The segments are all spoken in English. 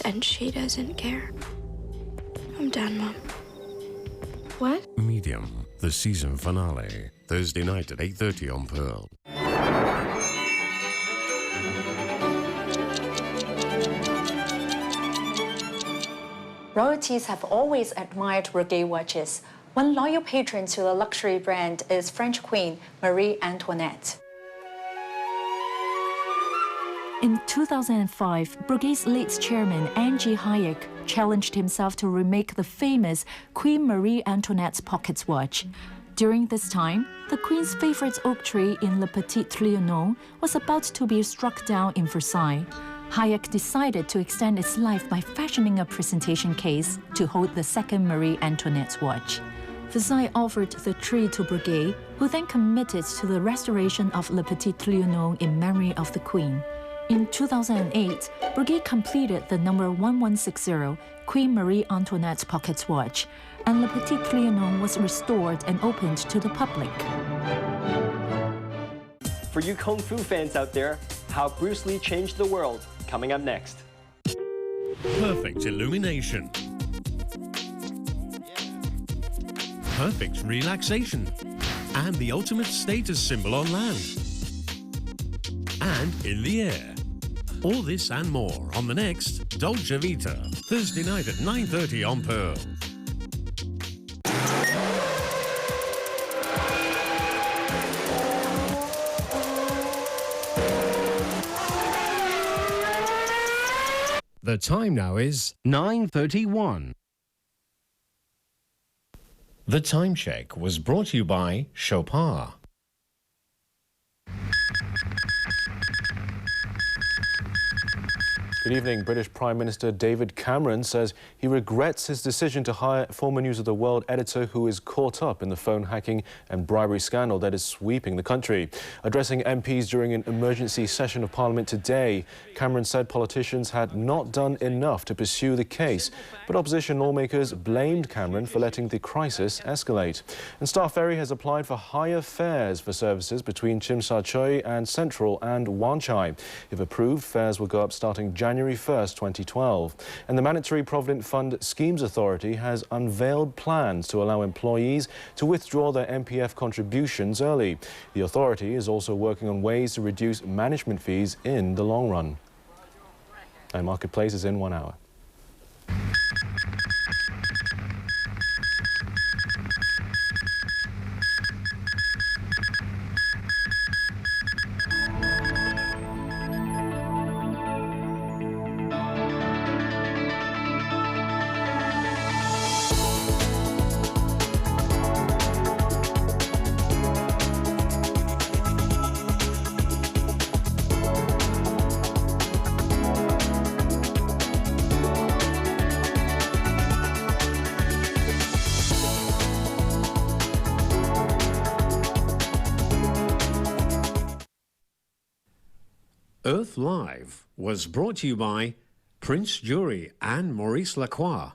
and she doesn't care. I'm done, Mom. What? Medium, the season finale, Thursday night at 8:30 on Pearl. Royalties have always admired Breguet watches. One loyal patron to the luxury brand is French Queen Marie Antoinette. In 2005, Breguet's late chairman, Angie Hayek, challenged himself to remake the famous Queen Marie Antoinette's pocket watch. During this time, the Queen's favorite oak tree in Le Petit Trianon was about to be struck down in Versailles. Hayek decided to extend its life by fashioning a presentation case to hold the second Marie Antoinette watch. Versailles offered the tree to Breguet, who then committed to the restoration of Le Petit Trianon in memory of the Queen. In 2008, Breguet completed the number 1160 Queen Marie Antoinette pocket watch, and Le Petit Trianon was restored and opened to the public. For you Kung Fu fans out there, how Bruce Lee changed the world, coming up next. Perfect illumination. Perfect relaxation. And the ultimate status symbol on land. And in the air. All this and more on the next Dolce Vita, Thursday night at 9:30 on Pearl. The time now is 9:31. The time check was brought to you by Chopin. Good evening. British Prime Minister David Cameron says he regrets his decision to hire former News of the World editor who is caught up in the phone hacking and bribery scandal that is sweeping the country. Addressing MPs during an emergency session of Parliament today, Cameron said politicians had not done enough to pursue the case, but opposition lawmakers blamed Cameron for letting the crisis escalate. And Star Ferry has applied for higher fares for services between Tsim Sha Tsui and Central and Wan Chai. If approved, fares will go up starting January 1st, 2012. And the Mandatory Provident Fund Schemes Authority has unveiled plans to allow employees to withdraw their MPF contributions early. The authority is also working on ways to reduce management fees in the long run. And Marketplace is in 1 hour. Earth Live was brought to you by Prince Jury and Maurice Lacroix.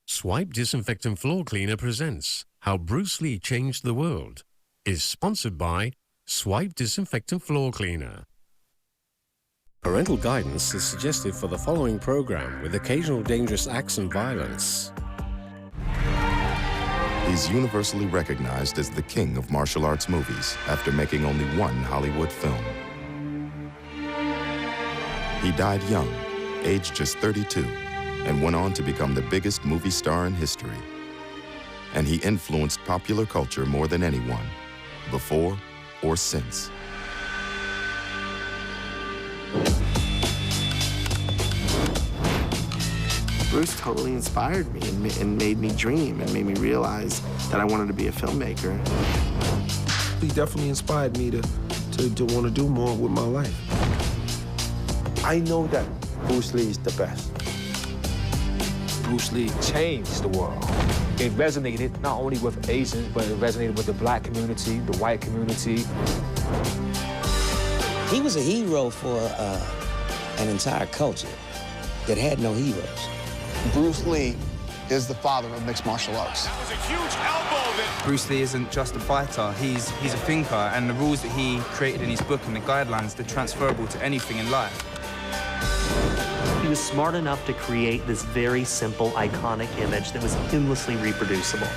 Swipe Disinfectant Floor Cleaner presents How Bruce Lee Changed the World. Is sponsored by Swipe Disinfectant Floor Cleaner. Parental guidance is suggested for the following program with occasional dangerous acts and violence. He's universally recognized as the king of martial arts movies after making only one Hollywood film. He died young, aged just 32, and went on to become the biggest movie star in history. And he influenced popular culture more than anyone, before or since. Bruce totally inspired me and made me dream and made me realize that I wanted to be a filmmaker. He definitely inspired me to want to do more with my life. I know that Bruce Lee is the best. Bruce Lee changed the world. It resonated not only with Asians, but it resonated with the black community, the white community. He was a hero for an entire culture that had no heroes. Bruce Lee is the father of mixed martial arts. That was a huge elbow that... Bruce Lee isn't just a fighter, he's a thinker, and the rules that he created in his book and the guidelines, they're transferable to anything in life. He was smart enough to create this very simple, iconic image that was endlessly reproducible.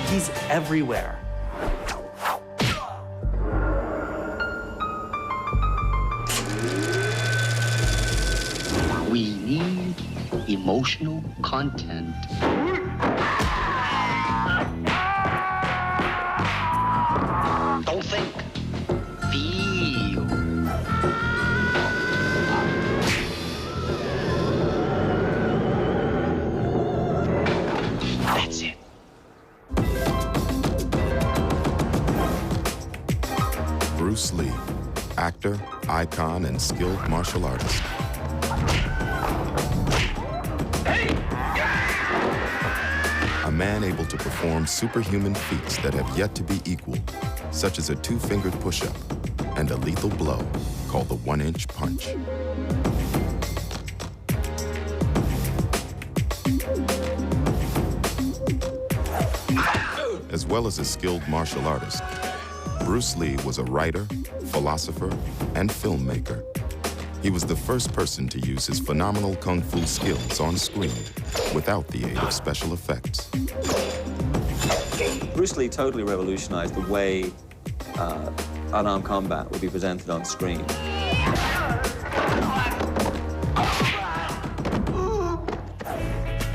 He's everywhere. We need emotional content. Don't think, feel. That's it. Bruce Lee, actor, icon, and skilled martial artist. A man able to perform superhuman feats that have yet to be equaled, such as a two-fingered push-up and a lethal blow called the one-inch punch. As well as a skilled martial artist, Bruce Lee was a writer, philosopher, and filmmaker. He was the first person to use his phenomenal kung fu skills on screen without the aid of special effects. Bruce Lee totally revolutionized the way unarmed combat would be presented on screen.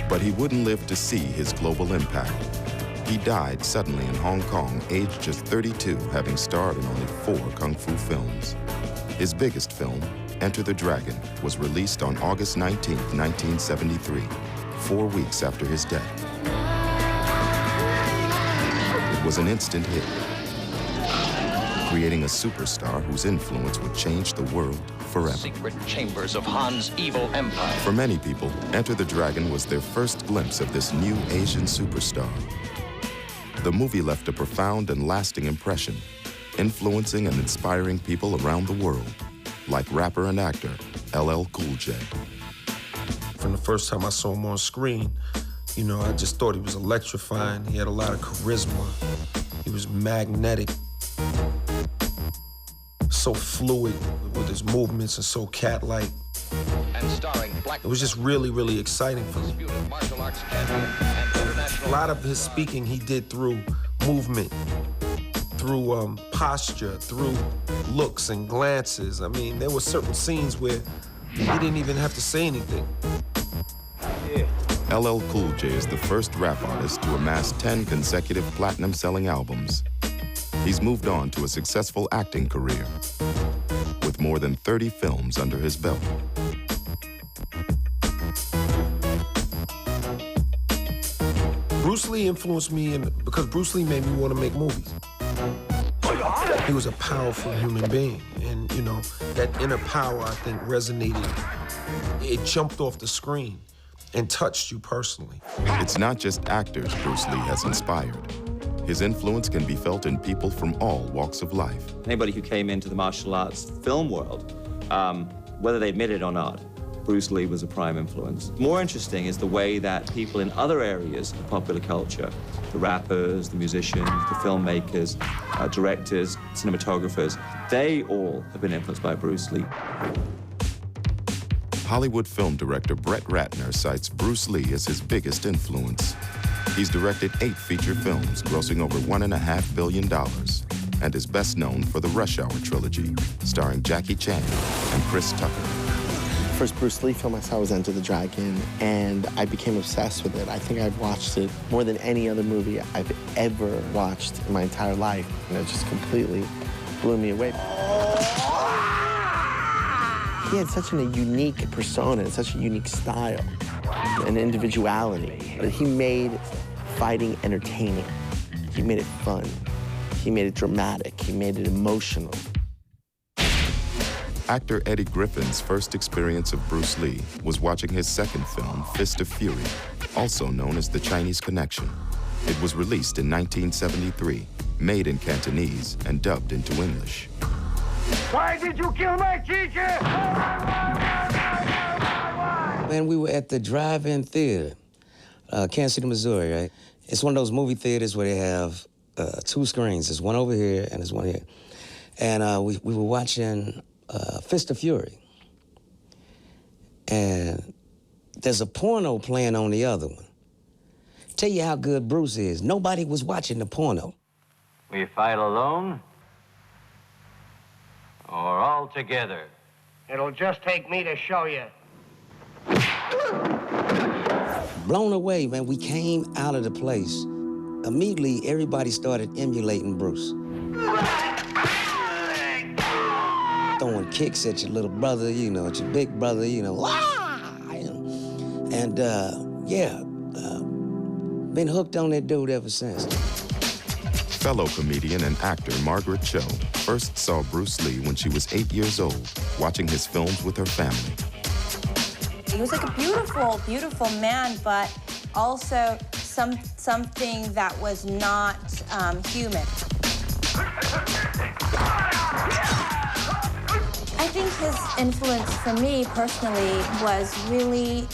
But he wouldn't live to see his global impact. He died suddenly in Hong Kong, aged just 32, having starred in only 4 kung fu films. His biggest film, Enter the Dragon, was released on August 19, 1973, 4 weeks after his death. It was an instant hit, creating a superstar whose influence would change the world forever. Secret chambers of Han's evil empire. For many people, Enter the Dragon was their first glimpse of this new Asian superstar. The movie left a profound and lasting impression, influencing and inspiring people around the world, like rapper and actor LL Cool J. From the first time I saw him on screen, you know, I just thought he was electrifying. He had a lot of charisma. He was magnetic, so fluid with his movements and so cat-like. And starring Black. It was just really, really exciting for me. A lot of his speaking he did through movement, through posture, through looks and glances. I mean, there were certain scenes where he didn't even have to say anything. LL Cool J is the first rap artist to amass 10 consecutive platinum-selling albums. He's moved on to a successful acting career with more than 30 films under his belt. Bruce Lee influenced me because Bruce Lee made me want to make movies. He was a powerful human being, and you know, that inner power, I think, resonated. It jumped off the screen and touched you personally. It's not just actors Bruce Lee has inspired. His influence can be felt in people from all walks of life. Anybody who came into the martial arts film world, whether they admit it or not, Bruce Lee was a prime influence. More interesting is the way that people in other areas of popular culture, the rappers, the musicians, the filmmakers, directors, cinematographers, they all have been influenced by Bruce Lee. Hollywood film director Brett Ratner cites Bruce Lee as his biggest influence. He's directed 8 feature films, grossing over $1.5 billion, and is best known for the Rush Hour trilogy, starring Jackie Chan and Chris Tucker. The first Bruce Lee film I saw was Enter the Dragon, and I became obsessed with it. I think I've watched it more than any other movie I've ever watched in my entire life, and it just completely blew me away. He had such a unique persona and such a unique style and individuality that he made fighting entertaining. He made it fun. He made it dramatic. He made it emotional. Actor Eddie Griffin's first experience of Bruce Lee was watching his second film, Fist of Fury, also known as The Chinese Connection. It was released in 1973, made in Cantonese and dubbed into English. Why did you kill my teacher? Man, we were at the drive-in theater, Kansas City, Missouri, right? It's one of those movie theaters where they have 2 screens. There's one over here and there's one here. And we were watching Fist of Fury. And there's a porno playing on the other one. Tell you how good Bruce is. Nobody was watching the porno. We fight alone or all together? It'll just take me to show you. Blown away, man. We came out of the place. Immediately, everybody started emulating Bruce. Throwing kicks at your little brother, you know, at your big brother, you know. And been hooked on that dude ever since. Fellow comedian and actor Margaret Cho first saw Bruce Lee when she was 8 years old, watching his films with her family. He was like a beautiful, beautiful man, but also something that was not human. I think his influence for me personally was really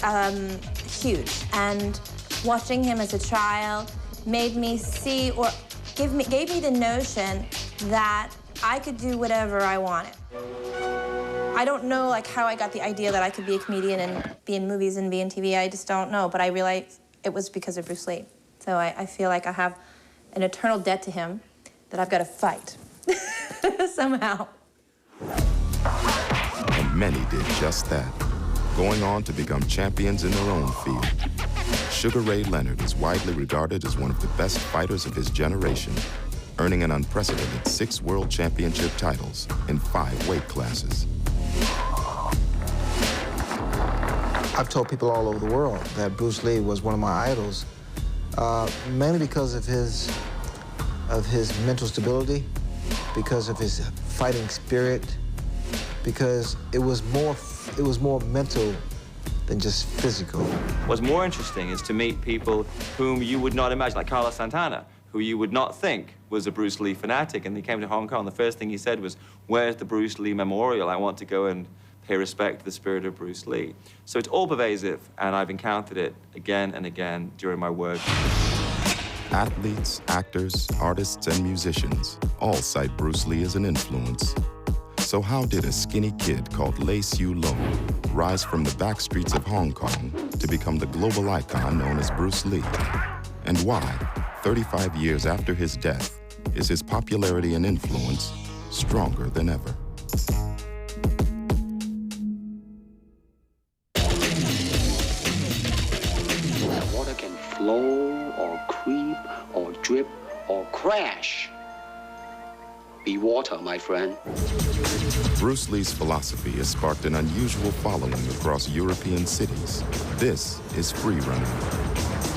huge, and watching him as a child made me see, or gave me the notion that I could do whatever I wanted. I don't know like how I got the idea that I could be a comedian and be in movies and be in TV. I just don't know, but I realized it was because of Bruce Lee. So I feel like I have an eternal debt to him that I've got to fight somehow. And many did just that, going on to become champions in their own field. Sugar Ray Leonard is widely regarded as one of the best fighters of his generation, earning an unprecedented 6 world championship titles in 5 weight classes. I've told people all over the world that Bruce Lee was one of my idols, mainly because of his mental stability, because of his fighting spirit, because it was more mental than just physical. What's more interesting is to meet people whom you would not imagine, like Carlos Santana, who you would not think was a Bruce Lee fanatic. And he came to Hong Kong, the first thing he said was, "Where's the Bruce Lee memorial? I want to go and pay respect to the spirit of Bruce Lee." So it's all pervasive, and I've encountered it again and again during my work. Athletes, actors, artists, and musicians all cite Bruce Lee as an influence. So how did a skinny kid called Lei Siu Lung rise from the back streets of Hong Kong to become the global icon known as Bruce Lee? And why, 35 years after his death, is his popularity and influence stronger than ever? Water can flow or creep or drip or crash. Be water, my friend. Bruce Lee's philosophy has sparked an unusual following across European cities. This is free running,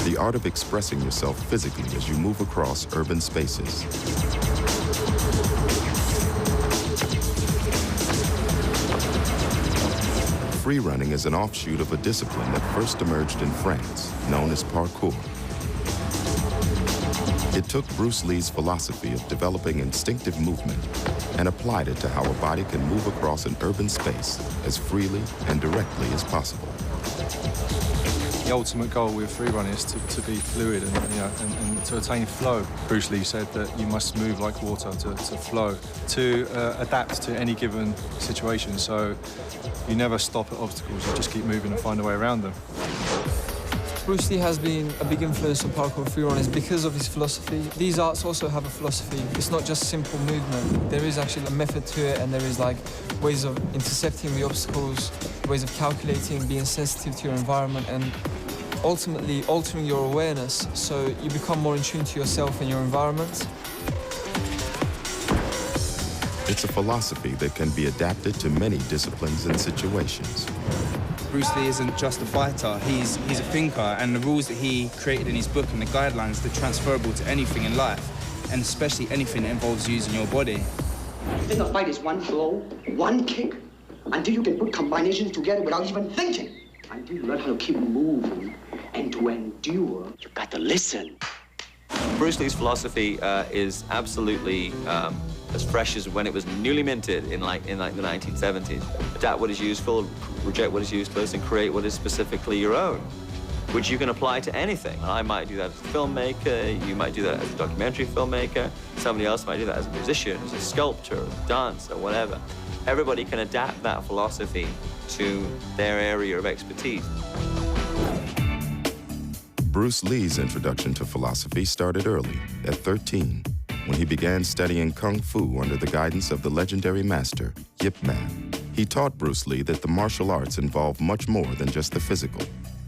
the art of expressing yourself physically as you move across urban spaces. Free running is an offshoot of a discipline that first emerged in France, known as parkour. It took Bruce Lee's philosophy of developing instinctive movement and applied it to how a body can move across an urban space as freely and directly as possible. The ultimate goal with free running is to be fluid and to attain flow. Bruce Lee said that you must move like water to flow, to adapt to any given situation. So you never stop at obstacles, you just keep moving and find a way around them. Bruce Lee has been a big influence on parkour and freerunners because of his philosophy. These arts also have a philosophy. It's not just simple movement. There is actually a method to it, and there is like ways of intercepting the obstacles, ways of calculating, being sensitive to your environment, and ultimately altering your awareness so you become more in tune to yourself and your environment. It's a philosophy that can be adapted to many disciplines and situations. Bruce Lee isn't just a fighter, he's a thinker, and the rules that he created in his book and the guidelines, they're transferable to anything in life, and especially anything that involves using your body. You think a fight is one blow, one kick, until you can put combinations together without even thinking. Until you learn how to keep moving and to endure, you got to listen. Bruce Lee's philosophy is absolutely as fresh as when it was newly minted in the 1970s. Adapt what is useful, reject what is useless, and create what is specifically your own, which you can apply to anything. I might do that as a filmmaker, you might do that as a documentary filmmaker, somebody else might do that as a musician, as a sculptor, a dancer, whatever. Everybody can adapt that philosophy to their area of expertise. Bruce Lee's introduction to philosophy started early, at 13, when he began studying Kung Fu under the guidance of the legendary master, Yip Man. He taught Bruce Lee that the martial arts involve much more than just the physical.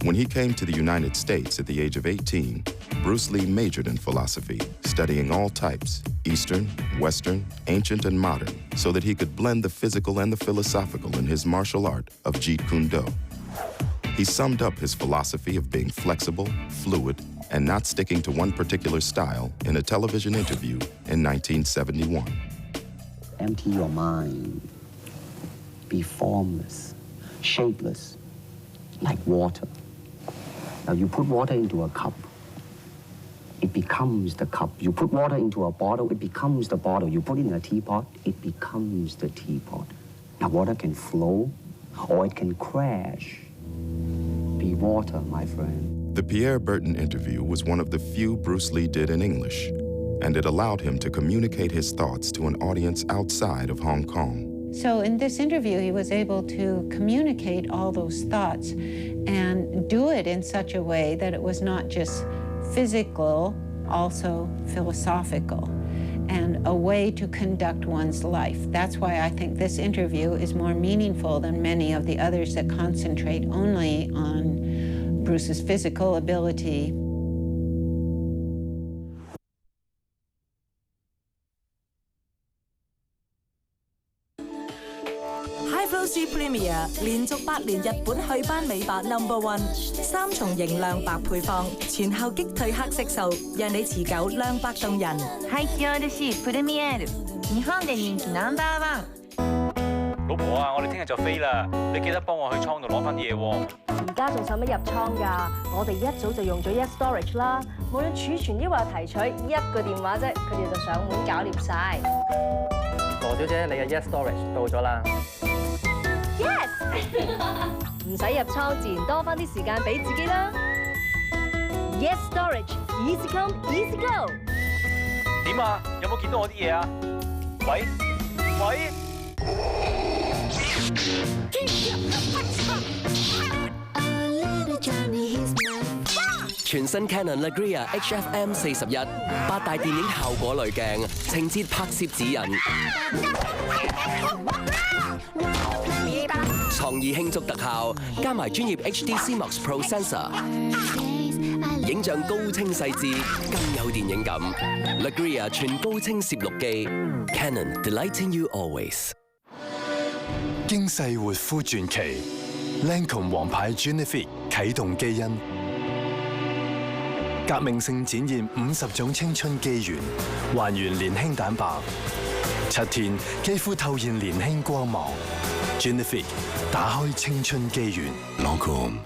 When he came to the United States at the age of 18, Bruce Lee majored in philosophy, studying all types, Eastern, Western, ancient, and modern, so that he could blend the physical and the philosophical in his martial art of Jeet Kune Do. He summed up his philosophy of being flexible, fluid, and not sticking to one particular style in a television interview in 1971. Empty your mind. Be formless, shapeless, like water. Now you put water into a cup, it becomes the cup. You put water into a bottle, it becomes the bottle. You put it in a teapot, it becomes the teapot. Now water can flow or it can crash. Be water, my friend. The Pierre Berton interview was one of the few Bruce Lee did in English, and it allowed him to communicate his thoughts to an audience outside of Hong Kong. So in this interview, he was able to communicate all those thoughts and do it in such a way that it was not just physical, also philosophical, and a way to conduct one's life. That's why I think this interview is more meaningful than many of the others that concentrate only on Bruce's physical ability. Premier 連續8年日本去斑美白 No.1 3重型亮白配方，前後擊退黑色素，讓你持久亮白動人。排気嬉しいプレミエール，日本で人気No.1。老婆啊，我哋聽日就飛啦，你記得幫我去倉度攞翻啲嘢喎。而家仲使乜入倉㗎？我哋一早就用咗 Yes Storage 啦，無論儲存抑或提取，一個電話啫，佢哋就上門搞掂晒。羅小姐，你嘅 Yes Storage 到咗啦。Yes 唔使入倉，自然多翻啲時間俾自己啦。Yes Storage Easy Come Easy Go。點啊？有冇見到我啲嘢啊？喂喂！全新 Canon Lagria HFM 41 8大電影效果濾鏡，情節拍攝指引，創意輕觸特效，加埋專業 HD CMOS Pro Sensor， 影像高清細緻，更有電影感。Lagria 全高清攝錄機 ，Canon delighting you always。經世活膚傳奇 ，Lancome 王牌 Genifique 啟動基因。革命性展現50種青春機緣，還原年輕蛋白，7天肌膚透現年輕光芒。Genifique 打開青春機緣。Lancome。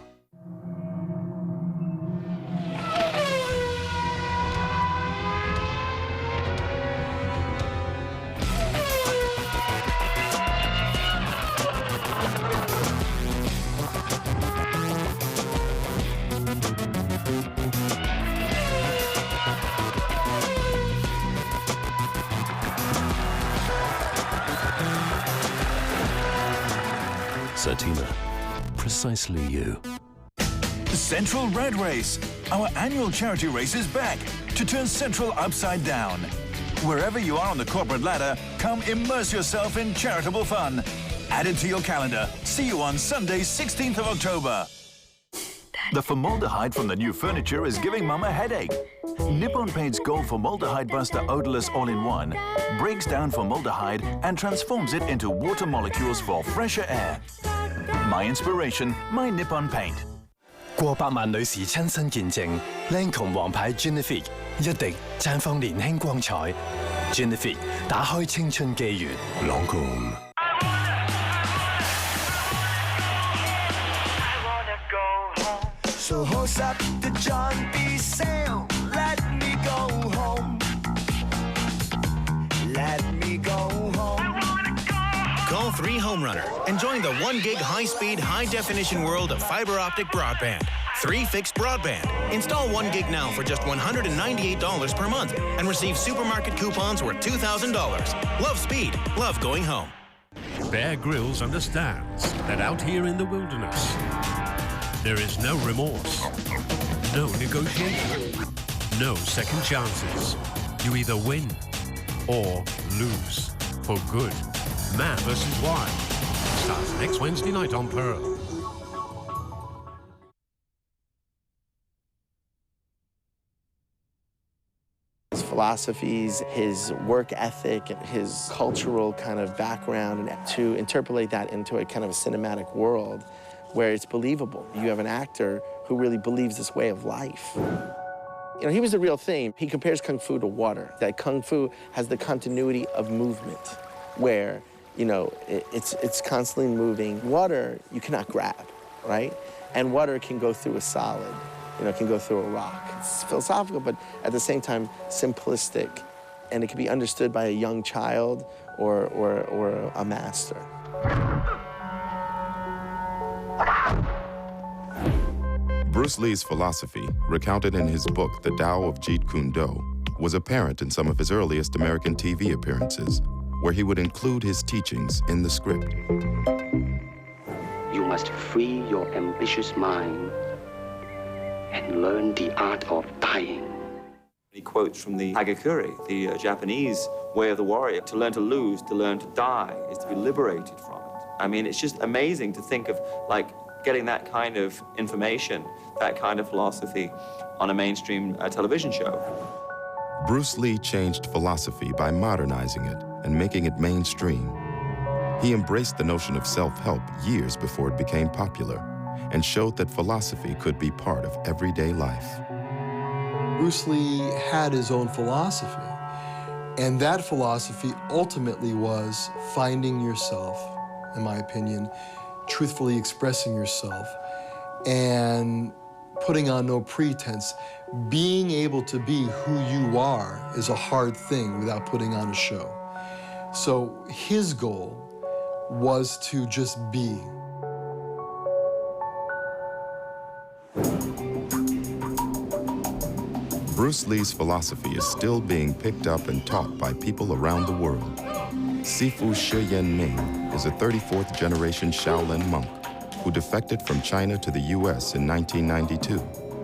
Satina, precisely you. Central Red Race. Our annual charity race is back to turn Central upside down. Wherever you are on the corporate ladder, come immerse yourself in charitable fun. Add it to your calendar. See you on Sunday, 16th of October. The formaldehyde from the new furniture is giving Mum a headache. Nippon Paint's Gold Formaldehyde Buster Odorless All-in-One breaks down formaldehyde and transforms it into water molecules for fresher air. My inspiration, my Nippon Paint. 過百萬女士親身見證 ，Lancome 王牌 Genifique 一滴綻放年輕光彩 ，Genifique 打開青春機緣 ，Lancome。So horse up the John B. Sail, let me go home. Let me go Channel 3 home runner, enjoying the 1 gig high-speed, high-definition world of fiber optic broadband. 3 fixed broadband. Install 1 gig now for just $198 per month and receive supermarket coupons worth $2,000. Love speed, love going home. Bear Grylls understands that out here in the wilderness, there is no remorse, no negotiation, no second chances. You either win or lose for good. Man vs. Wild starts next Wednesday night on Pearl. His philosophies, his work ethic, his cultural kind of background, and to interpolate that into a kind of a cinematic world where it's believable. You have an actor who really believes this way of life. You know, he was the real thing. He compares Kung Fu to water, that Kung Fu has the continuity of movement, where, you know, it's constantly moving. Water, you cannot grab, right? And water can go through a solid, you know, can go through a rock. It's philosophical, but at the same time, simplistic. And it can be understood by a young child or a master. Bruce Lee's philosophy, recounted in his book, The Tao of Jeet Kune Do, was apparent in some of his earliest American TV appearances, where he would include his teachings in the script. You must free your ambitious mind and learn the art of dying. He quotes from the Hagakure, the Japanese way of the warrior. To learn to lose, to learn to die, is to be liberated from it. I mean, it's just amazing to think of, like, getting that kind of information, that kind of philosophy on a mainstream television show. Bruce Lee changed philosophy by modernizing it and making it mainstream. He embraced the notion of self-help years before it became popular and showed that philosophy could be part of everyday life. Bruce Lee had his own philosophy, and that philosophy ultimately was finding yourself, in my opinion, truthfully expressing yourself and putting on no pretense. Being able to be who you are is a hard thing without putting on a show. So his goal was to just be. Bruce Lee's philosophy is still being picked up and taught by people around the world. Sifu Shi Yan-ming is a 34th generation Shaolin monk who defected from China to the US in 1992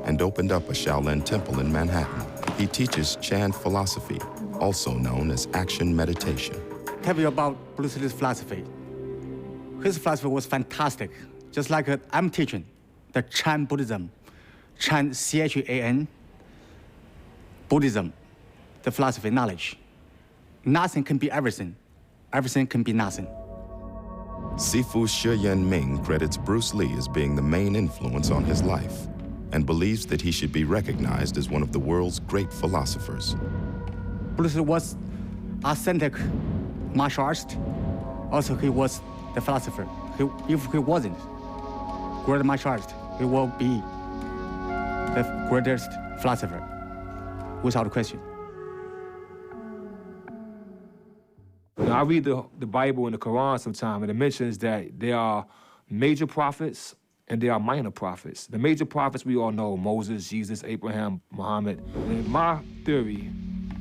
and opened up a Shaolin temple in Manhattan. He teaches Chan philosophy, also known as action meditation. Tell you about Bruce Lee's philosophy. His philosophy was fantastic, just like I'm teaching, the Chan Buddhism, Chan, C-H-A-N, Buddhism, the philosophy, knowledge. Nothing can be everything. Everything can be nothing. Sifu Shi Yan-ming credits Bruce Lee as being the main influence on his life and believes that he should be recognized as one of the world's great philosophers. Bruce Lee was authentic martial artist. Also, he was the philosopher. If he wasn't great martial artist, he will be the greatest philosopher, without question. I read the Bible and the Quran sometimes, and it mentions that there are major prophets and there are minor prophets. The major prophets we all know, Moses, Jesus, Abraham, Muhammad. In my theory,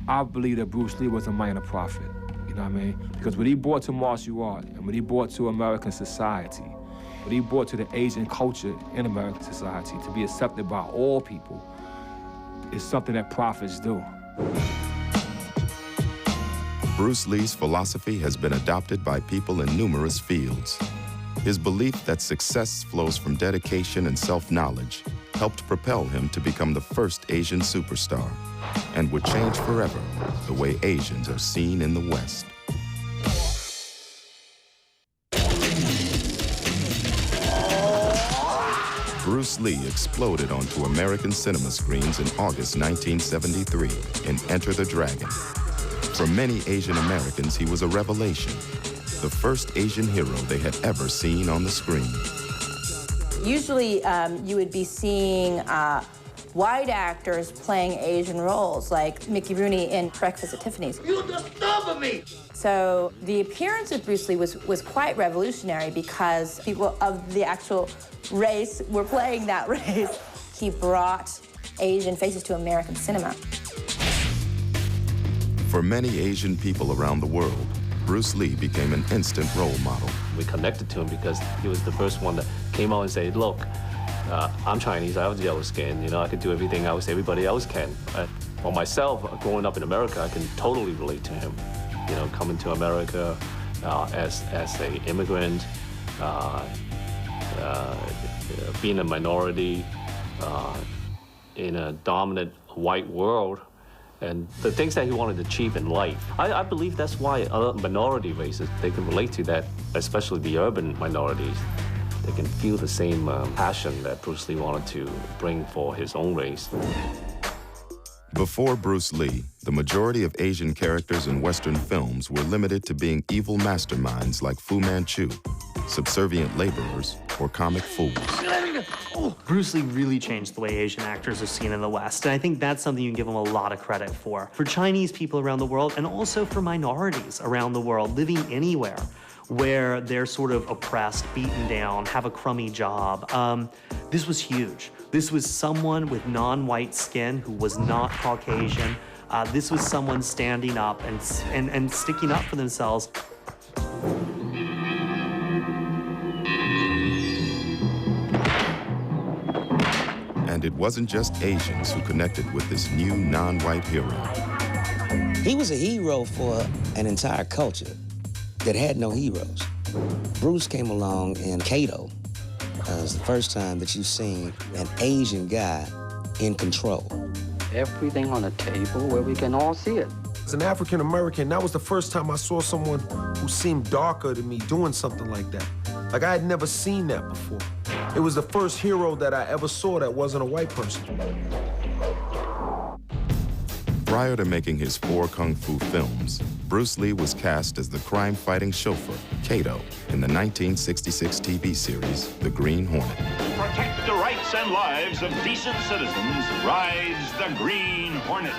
I believe that Bruce Lee was a minor prophet, you know what I mean? Because what he brought to martial art and what he brought to American society, what he brought to the Asian culture in American society to be accepted by all people is something that prophets do. Bruce Lee's philosophy has been adopted by people in numerous fields. His belief that success flows from dedication and self-knowledge helped propel him to become the first Asian superstar and would change forever the way Asians are seen in the West. Bruce Lee exploded onto American cinema screens in August 1973 in Enter the Dragon. For many Asian Americans, he was a revelation, the first Asian hero they had ever seen on the screen. Usually, you would be seeing white actors playing Asian roles, like Mickey Rooney in Breakfast at Tiffany's. You disturb me! So the appearance of Bruce Lee was quite revolutionary because people of the actual race were playing that race. He brought Asian faces to American cinema. For many Asian people around the world, Bruce Lee became an instant role model. We connected to him because he was the first one that came out and said, look, I'm Chinese, I have yellow skin, you know, I can do everything else everybody else can. For myself, growing up in America, I can totally relate to him. You know, coming to America as an immigrant, being a minority in a dominant white world, and the things that he wanted to achieve in life. I believe that's why other minority races, they can relate to that, especially the urban minorities. They can feel the same passion that Bruce Lee wanted to bring for his own race. Before Bruce Lee, the majority of Asian characters in Western films were limited to being evil masterminds like Fu Manchu, subservient laborers, or comic fools. Bruce Lee really changed the way Asian actors are seen in the West, and I think that's something you can give him a lot of credit for. For Chinese people around the world, and also for minorities around the world living anywhere where they're sort of oppressed, beaten down, have a crummy job. This was huge. This was someone with non-white skin who was not Caucasian. This was someone standing up and sticking up for themselves. And it wasn't just Asians who connected with this new non-white hero. He was a hero for an entire culture that had no heroes. Bruce came along in Kato. It was the first time that you've seen an Asian guy in control. Everything on the table where we can all see it. As an African American, that was the first time I saw someone who seemed darker to me doing something like that. Like I had never seen that before. It was the first hero that I ever saw that wasn't a white person. Prior to making his 4 Kung Fu films, Bruce Lee was cast as the crime-fighting chauffeur, Kato, in the 1966 TV series, The Green Hornet. To protect the rights and lives of decent citizens, rides the Green Hornet.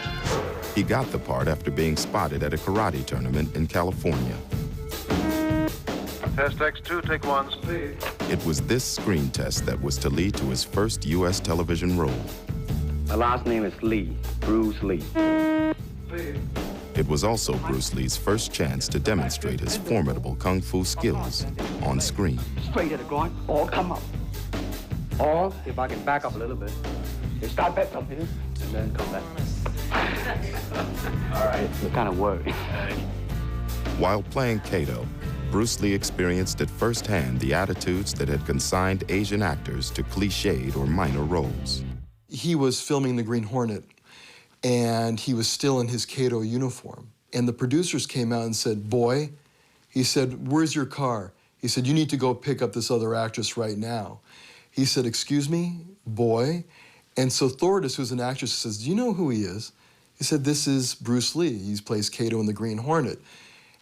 He got the part after being spotted at a karate tournament in California. Test X2, take 1, speed. It was this screen test that was to lead to his first U.S. television role. My last name is Lee, Bruce Lee. It was also Bruce Lee's first chance to demonstrate his formidable kung fu skills on screen. Straight at the groin, or come up. Or, if I can back up a little bit, you start back from here, and then come back. All right. You're kind of worried. While playing Kato, Bruce Lee experienced at firsthand the attitudes that had consigned Asian actors to cliched or minor roles. He was filming The Green Hornet, and he was still in his Kato uniform. And the producers came out and said, boy, he said, where's your car? He said, you need to go pick up this other actress right now. He said, excuse me, boy? And so Thordis, who's an actress, says, do you know who he is? He said, this is Bruce Lee. He plays Kato in The Green Hornet.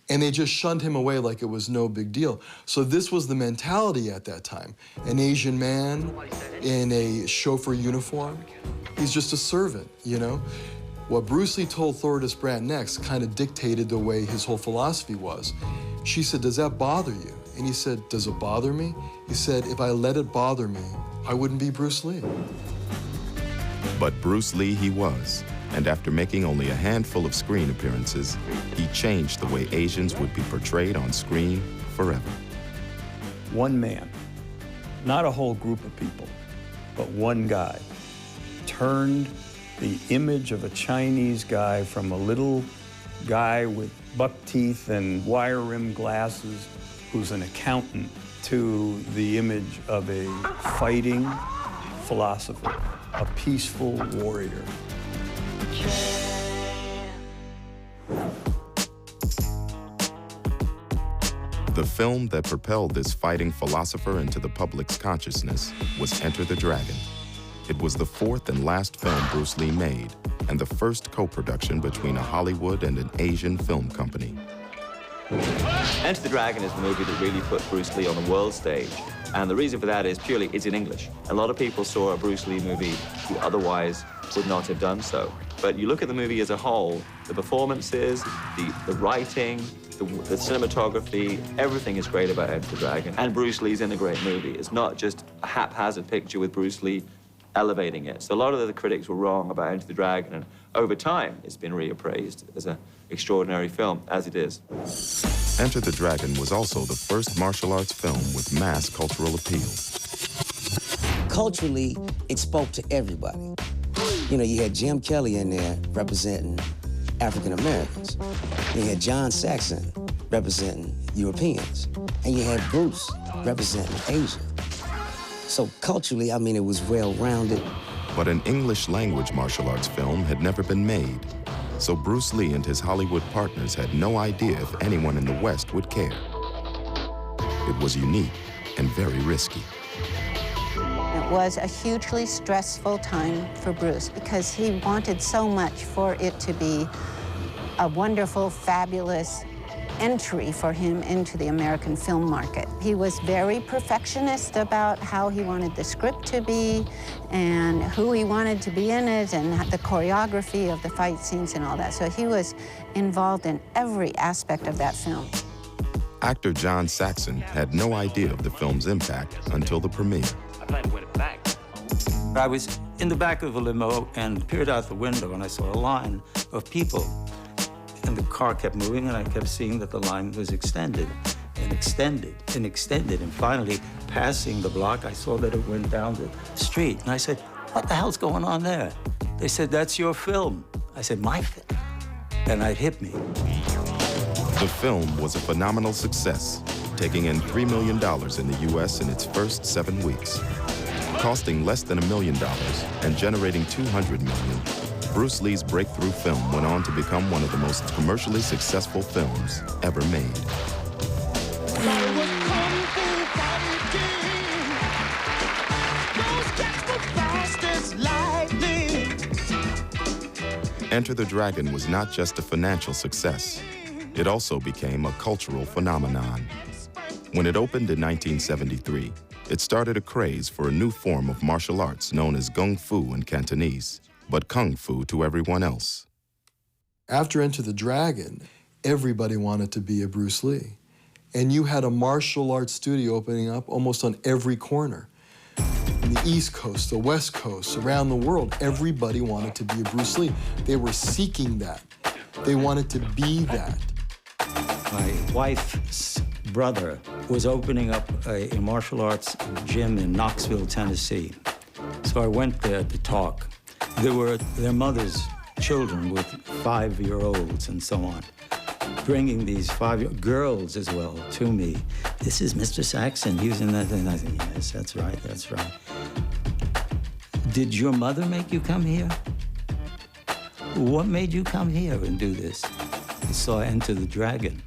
And they just shunned him away like it was no big deal. So this was the mentality at that time. An Asian man in a chauffeur uniform, he's just a servant, you know? What Bruce Lee told Thordis Brandt next kind of dictated the way his whole philosophy was. She said, does that bother you? And he said, does it bother me? He said, if I let it bother me, I wouldn't be Bruce Lee. But Bruce Lee he was. And after making only a handful of screen appearances, he changed the way Asians would be portrayed on screen forever. One man, not a whole group of people, but one guy, turned the image of a Chinese guy from a little guy with buck teeth and wire-rimmed glasses who's an accountant to the image of a fighting philosopher, a peaceful warrior. The film that propelled this fighting philosopher into the public's consciousness was Enter the Dragon. It was the 4th and last film Bruce Lee made, and the first co-production between a Hollywood and an Asian film company. Enter the Dragon is the movie that really put Bruce Lee on the world stage. And the reason for that is purely it's in English. A lot of people saw a Bruce Lee movie who otherwise would not have done so. But you look at the movie as a whole, the performances, the writing, the cinematography, everything is great about Enter the Dragon. And Bruce Lee's in a great movie. It's not just a haphazard picture with Bruce Lee elevating it. So a lot of the critics were wrong about Enter the Dragon, and over time, it's been reappraised as an extraordinary film, as it is. Enter the Dragon was also the first martial arts film with mass cultural appeal. Culturally, it spoke to everybody. You know, you had Jim Kelly in there representing African Americans. You had John Saxon representing Europeans. And you had Bruce representing Asia. So culturally, I mean, it was well-rounded. But an English-language martial arts film had never been made. So Bruce Lee and his Hollywood partners had no idea if anyone in the West would care. It was unique and very risky. It was a hugely stressful time for Bruce because he wanted so much for it to be a wonderful, fabulous entry for him into the American film market. He was very perfectionist about how he wanted the script to be and who he wanted to be in it and the choreography of the fight scenes and all that. So he was involved in every aspect of that film. Actor John Saxon had no idea of the film's impact until the premiere. I was in the back of a limo and peered out the window and I saw a line of people. And the car kept moving and I kept seeing that the line was extended and extended and extended. And finally, passing the block, I saw that it went down the street. And I said, what the hell's going on there? They said, that's your film. I said, my film? And it hit me. The film was a phenomenal success, taking in $3 million in the US in its first 7 weeks. Costing less than $1 million and generating $200 million, Bruce Lee's breakthrough film went on to become one of the most commercially successful films ever made. Enter the Dragon was not just a financial success. It also became a cultural phenomenon. When it opened in 1973, it started a craze for a new form of martial arts known as Kung Fu in Cantonese, but Kung Fu to everyone else. After Enter the Dragon, everybody wanted to be a Bruce Lee. And you had a martial arts studio opening up almost on every corner. On the East Coast, the West Coast, around the world, everybody wanted to be a Bruce Lee. They were seeking that. They wanted to be that. My wife's brother was opening up a martial arts gym in Knoxville, Tennessee. So I went there to talk. There were their mother's children with 5-year-olds and so on, bringing these 5-year-old girls as well to me. This is Mr. Saxon, he was in that, and I said, yes, that's right, that's right. Did your mother make you come here? What made you come here and do this? I saw Enter the Dragon.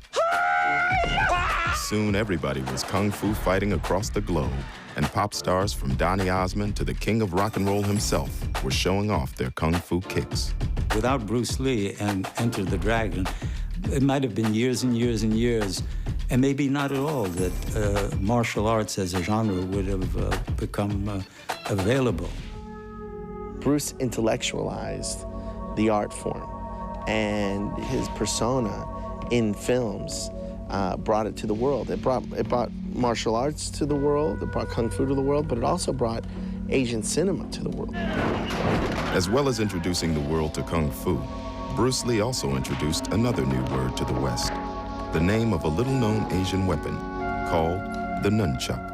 Soon everybody was Kung Fu fighting across the globe, and pop stars from Donny Osmond to the king of rock and roll himself were showing off their Kung Fu kicks. Without Bruce Lee and Enter the Dragon, it might have been years and years and years, and maybe not at all, that martial arts as a genre would have become available. Bruce intellectualized the art form, and his persona in films brought it to the world. It brought martial arts to the world, it brought Kung Fu to the world, but it also brought Asian cinema to the world. As well as introducing the world to Kung Fu, Bruce Lee also introduced another new word to the West, the name of a little-known Asian weapon called the nunchuck.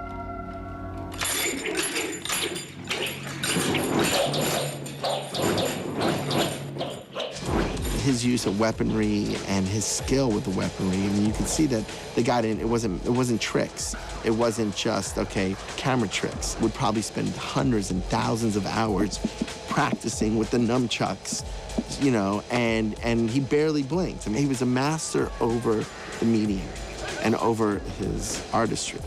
His use of weaponry and his skill with the weaponry, I mean, you can see that the guy didn't, it wasn't tricks. It wasn't just, okay, camera tricks. Would probably spend hundreds and thousands of hours practicing with the nunchucks, you know, and he barely blinked. I mean, he was a master over the medium and over his artistry.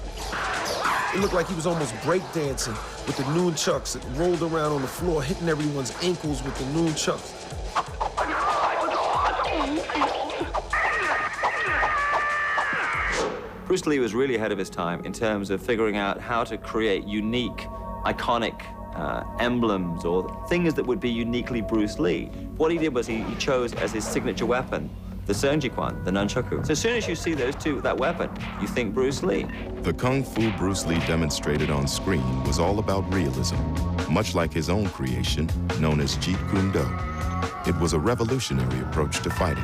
It looked like he was almost breakdancing with the nunchucks that rolled around on the floor, hitting everyone's ankles with the nunchucks. Bruce Lee was really ahead of his time in terms of figuring out how to create unique, iconic emblems or things that would be uniquely Bruce Lee. What he did was he chose as his signature weapon the Sungjiquan, the nunchaku. So as soon as you see that weapon, you think Bruce Lee. The kung fu Bruce Lee demonstrated on screen was all about realism, much like his own creation, known as Jeet Kune Do. It was a revolutionary approach to fighting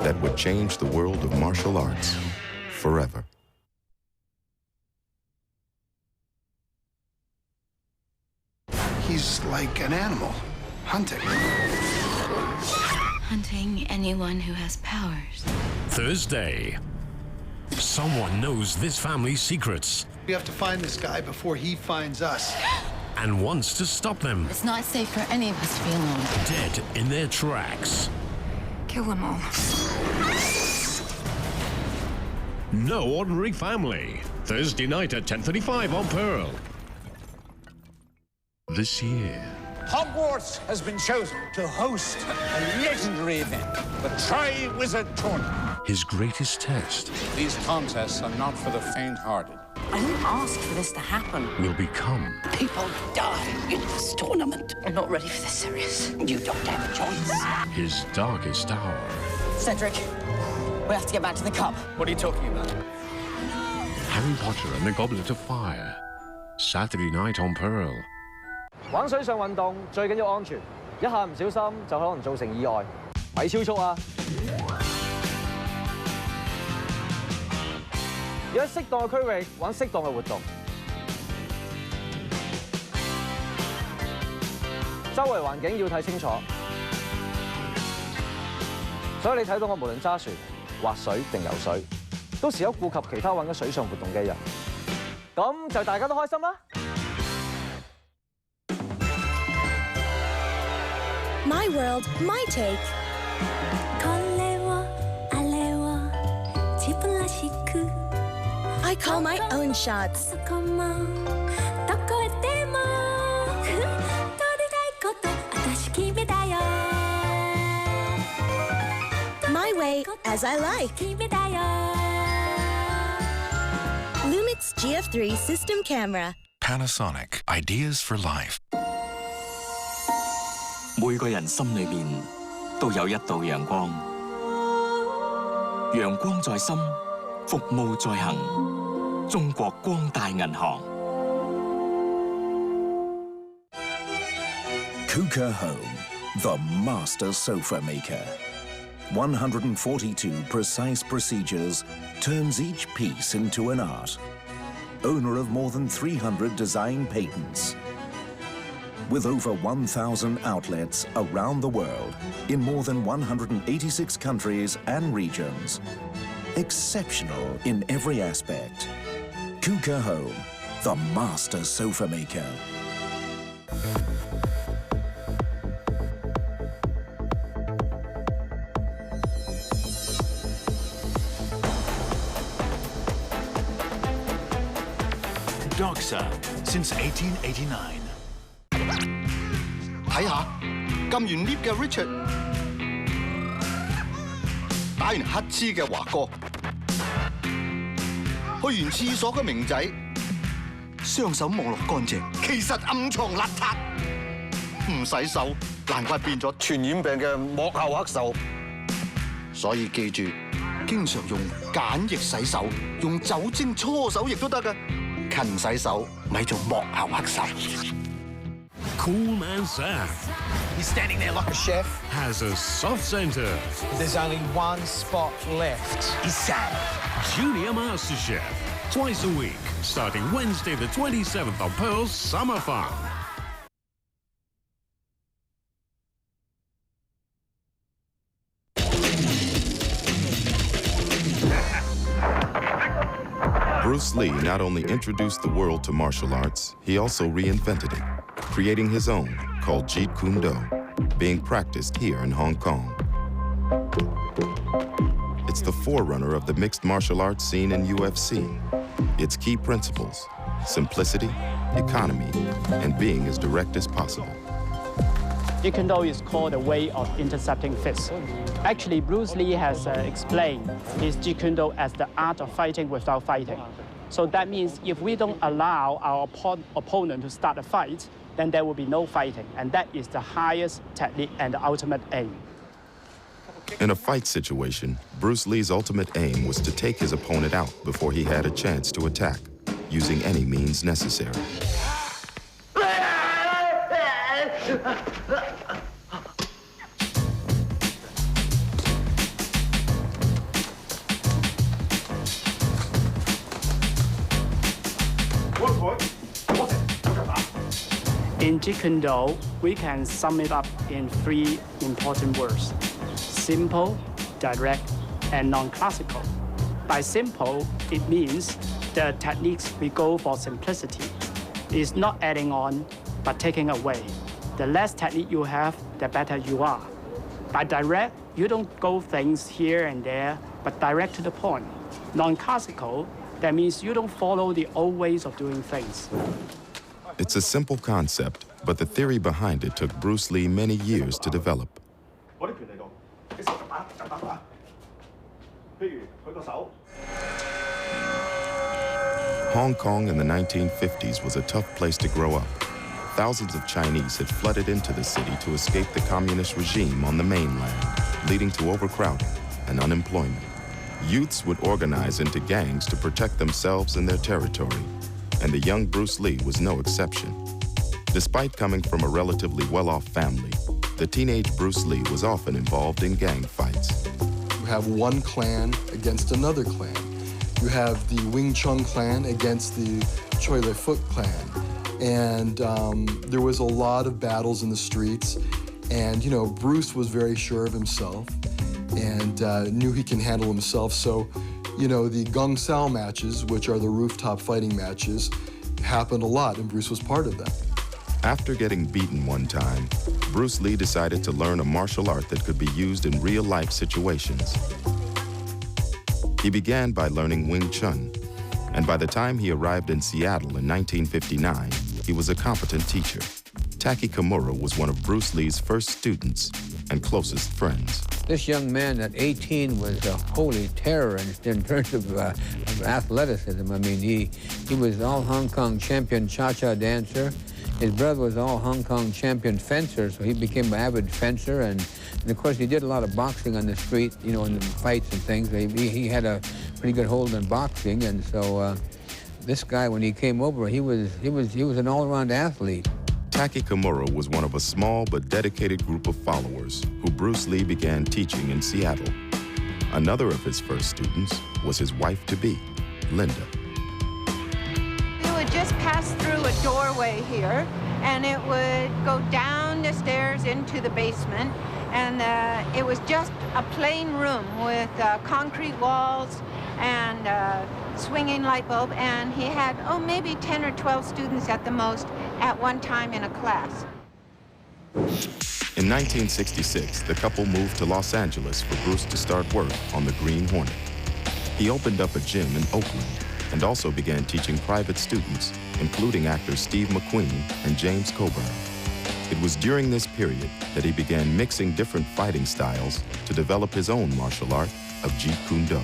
that would change the world of martial arts forever. He's like an animal, hunting. Hunting anyone who has powers. Thursday. Someone knows this family's secrets We have to find this guy before he finds us. and wants to stop them It's not safe for any of us to be alone. dead in their tracks. Kill them all. No Ordinary Family. Thursday night at 10:35 on Pearl. This year, Hogwarts has been chosen to host a legendary event, the Tri-Wizard Tournament. his greatest test These contests are not for the faint-hearted. I didn't ask for this to happen. will become People die in this tournament. I'm not ready for this serious. You don't have a choice. his darkest hour. Cedric, we have to get back to the cup. What are you talking about? Harry Potter and the Goblet of Fire. Saturday night on Pearl. 玩水上運動最緊要安全，一下唔小心就可能造成意外，咪超速啊！要喺適當嘅區域玩適當嘅活動，周圍環境要睇清楚。所以你睇到我無論揸船、滑水定游水，都時刻顧及其他玩緊水上活動嘅人，咁就大家都開心啦！ My world, my take. I call my own shots. My way, as I like. Lumix GF3 system camera. Panasonic, ideas for life. 每個人心裏面都有一道陽光，陽光在心，服務在行。中國光大銀行。Kuka Home, the master sofa maker. 142 precise procedures turns each piece into an art. Owner of more than 300 design patents. With over 1,000 outlets around the world, in more than 186 countries and regions. Exceptional in every aspect. Kuka Home, the master sofa maker. Doxa, since 1889. 睇下，撳完 lift 嘅 Richard， 打完乞嗤嘅華哥，去完廁所嘅明仔，雙手望落乾淨，其實暗藏邋遢。唔洗手，難怪變咗傳染病嘅幕後黑手。所以記住，經常用梘液洗手，用酒精搓手液都得㗎。勤洗手，咪做幕後黑手。 Cool Man Sam. He's standing there like a chef. Has a soft center. There's only one spot left. Is Sam. Junior Master Chef. Twice a week, starting Wednesday the 27th on Pearl's Summer Fun. Bruce Lee not only introduced the world to martial arts, he also reinvented it, creating his own called Jeet Kune Do, being practiced here in Hong Kong. It's the forerunner of the mixed martial arts scene in UFC. Its key principles: simplicity, economy, and being as direct as possible. Jeet Kune Do is called the way of intercepting fists. Actually, Bruce Lee has explained his Jeet Kune Do as the art of fighting without fighting. So that means if we don't allow our opponent to start a fight, then there will be no fighting. And that is the highest technique and the ultimate aim. In a fight situation, Bruce Lee's ultimate aim was to take his opponent out before he had a chance to attack, using any means necessary. In Jeet Kune Do, we can sum it up in 3 important words: simple, direct, and non-classical. By simple, it means the techniques we go for simplicity. It's not adding on, but taking away. The less technique you have, the better you are. By direct, you don't go things here and there, but direct to the point. Non-classical, that means you don't follow the old ways of doing things. It's a simple concept, but the theory behind it took Bruce Lee many years to develop. Hong Kong in the 1950s was a tough place to grow up. Thousands of Chinese had flooded into the city to escape the communist regime on the mainland, leading to overcrowding and unemployment. Youths would organize into gangs to protect themselves and their territory, and the young Bruce Lee was no exception. Despite coming from a relatively well-off family, the teenage Bruce Lee was often involved in gang fights. You have one clan against another clan. You have the Wing Chun clan against the Choi Le Foot clan. And there was a lot of battles in the streets. And, you know, Bruce was very sure of himself and knew he can handle himself. So, you know, the Gung Sao matches, which are the rooftop fighting matches, happened a lot, and Bruce was part of them. After getting beaten one time, Bruce Lee decided to learn a martial art that could be used in real-life situations. He began by learning Wing Chun, and by the time he arrived in Seattle in 1959, he was a competent teacher. Taki Kimura was one of Bruce Lee's first students and closest friends. This young man at 18 was a holy terror in terms of athleticism. I mean, he was all Hong Kong champion cha-cha dancer. His brother was all Hong Kong champion fencer, so he became an avid fencer. And of course, he did a lot of boxing on the street, you know, in the fights and things. He had a pretty good hold on boxing, and so this guy, when he came over, he was an all-around athlete. Taki Kimura was one of a small but dedicated group of followers who Bruce Lee began teaching in Seattle. Another of his first students was his wife-to-be, Linda. You would just pass through a doorway here, and it would go down the stairs into the basement, and it was just a plain room with concrete walls and swinging light bulb, and he had, maybe 10 or 12 students at the most at one time in a class. In 1966, the couple moved to Los Angeles for Bruce to start work on the Green Hornet. He opened up a gym in Oakland and also began teaching private students, including actors Steve McQueen and James Coburn. It was during this period that he began mixing different fighting styles to develop his own martial art of Jeet Kune Do.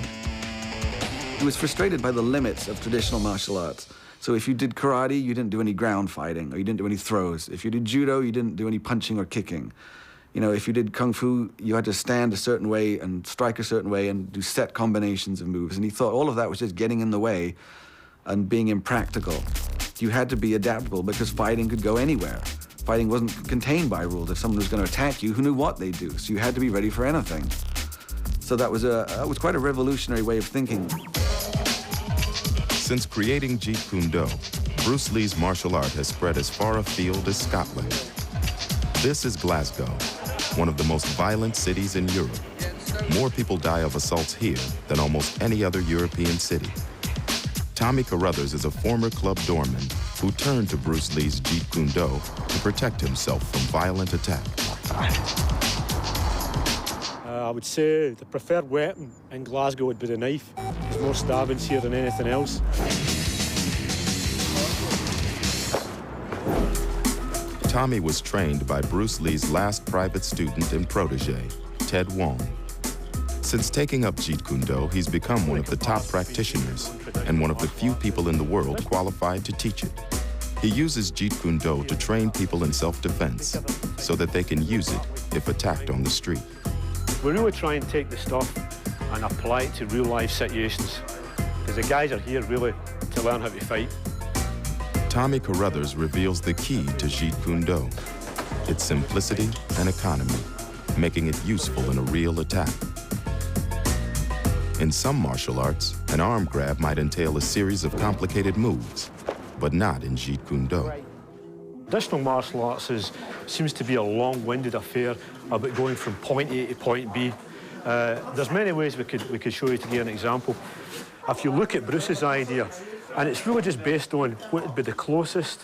He was frustrated by the limits of traditional martial arts. So if you did karate, you didn't do any ground fighting, or you didn't do any throws. If you did judo, you didn't do any punching or kicking. You know, if you did kung fu, you had to stand a certain way and strike a certain way and do set combinations of moves. And he thought all of that was just getting in the way and being impractical. You had to be adaptable because fighting could go anywhere. Fighting wasn't contained by rules. If someone was going to attack you, who knew what they'd do? So you had to be ready for anything. So that was quite a revolutionary way of thinking. Since creating Jeet Kune Do, Bruce Lee's martial art has spread as far afield as Scotland. This is Glasgow, one of the most violent cities in Europe. More people die of assaults here than almost any other European city. Tommy Carruthers is a former club doorman who turned to Bruce Lee's Jeet Kune Do to protect himself from violent attack. I would say the preferred weapon in Glasgow would be the knife. There's more stabbings here than anything else. Tommy was trained by Bruce Lee's last private student and protege, Ted Wong. Since taking up Jeet Kune Do, he's become one of the top practitioners and one of the few people in the world qualified to teach it. He uses Jeet Kune Do to train people in self-defense so that they can use it if attacked on the street. We really try and take the stuff and apply it to real-life situations, because the guys are here really to learn how to fight. Tommy Carruthers reveals the key to Jeet Kune Do, its simplicity and economy, making it useful in a real attack. In some martial arts, an arm grab might entail a series of complicated moves, but not in Jeet Kune Do. Traditional martial arts seems to be a long-winded affair about going from point A to point B. There's many ways we could show you to give an example. If you look at Bruce's idea, and it's really just based on what would be the closest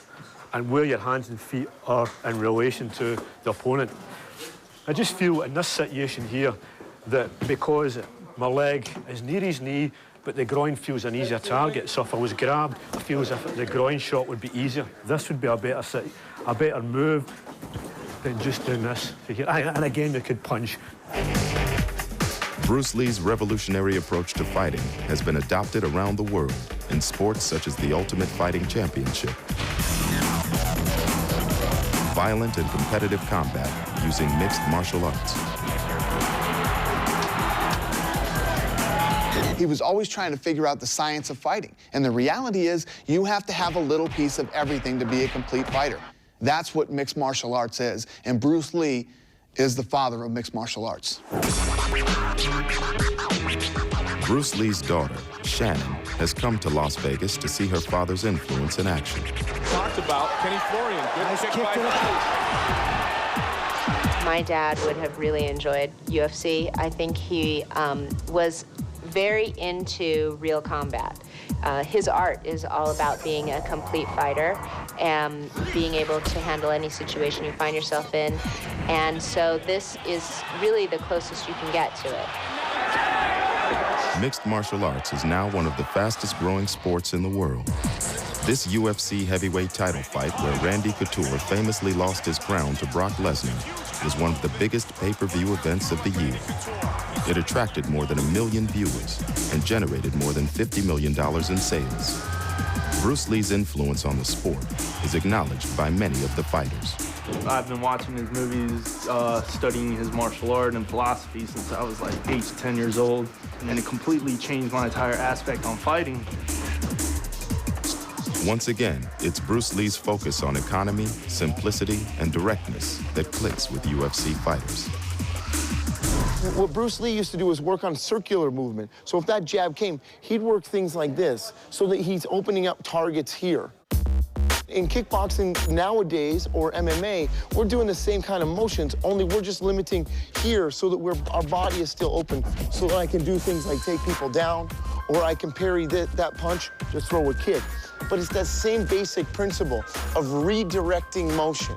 and where your hands and feet are in relation to the opponent. I just feel in this situation here that because my leg is near his knee, but the groin feels an easier target. So if I was grabbed, I feel as if the groin shot would be easier. This would be a better move than just doing this. And again, we could punch. Bruce Lee's revolutionary approach to fighting has been adopted around the world in sports such as the Ultimate Fighting Championship, violent and competitive combat using mixed martial arts. He was always trying to figure out the science of fighting. And the reality is, you have to have a little piece of everything to be a complete fighter. That's what mixed martial arts is. And Bruce Lee is the father of mixed martial arts. Bruce Lee's daughter, Shannon, has come to Las Vegas to see her father's influence in action. Talked about Kenny Florian. Good kick by My dad would have really enjoyed UFC. I think he was very into real combat. His art is all about being a complete fighter and being able to handle any situation you find yourself in. And so this is really the closest you can get to it. Mixed martial arts is now one of the fastest growing sports in the world. This UFC heavyweight title fight, where Randy Couture famously lost his crown to Brock Lesnar, was one of the biggest pay-per-view events of the year. It attracted more than 1 million viewers and generated more than $50 million in sales. Bruce Lee's influence on the sport is acknowledged by many of the fighters. I've been watching his movies, studying his martial art and philosophy since I was like 8 to 10 years old, and it completely changed my entire aspect on fighting. Once again, it's Bruce Lee's focus on economy, simplicity, and directness that clicks with UFC fighters. What Bruce Lee used to do is work on circular movement. So if that jab came, he'd work things like this so that he's opening up targets here. In kickboxing nowadays, or MMA, we're doing the same kind of motions, only we're just limiting here so that our body is still open, so that I can do things like take people down, or I can parry that punch to throw a kick. But it's that same basic principle of redirecting motion.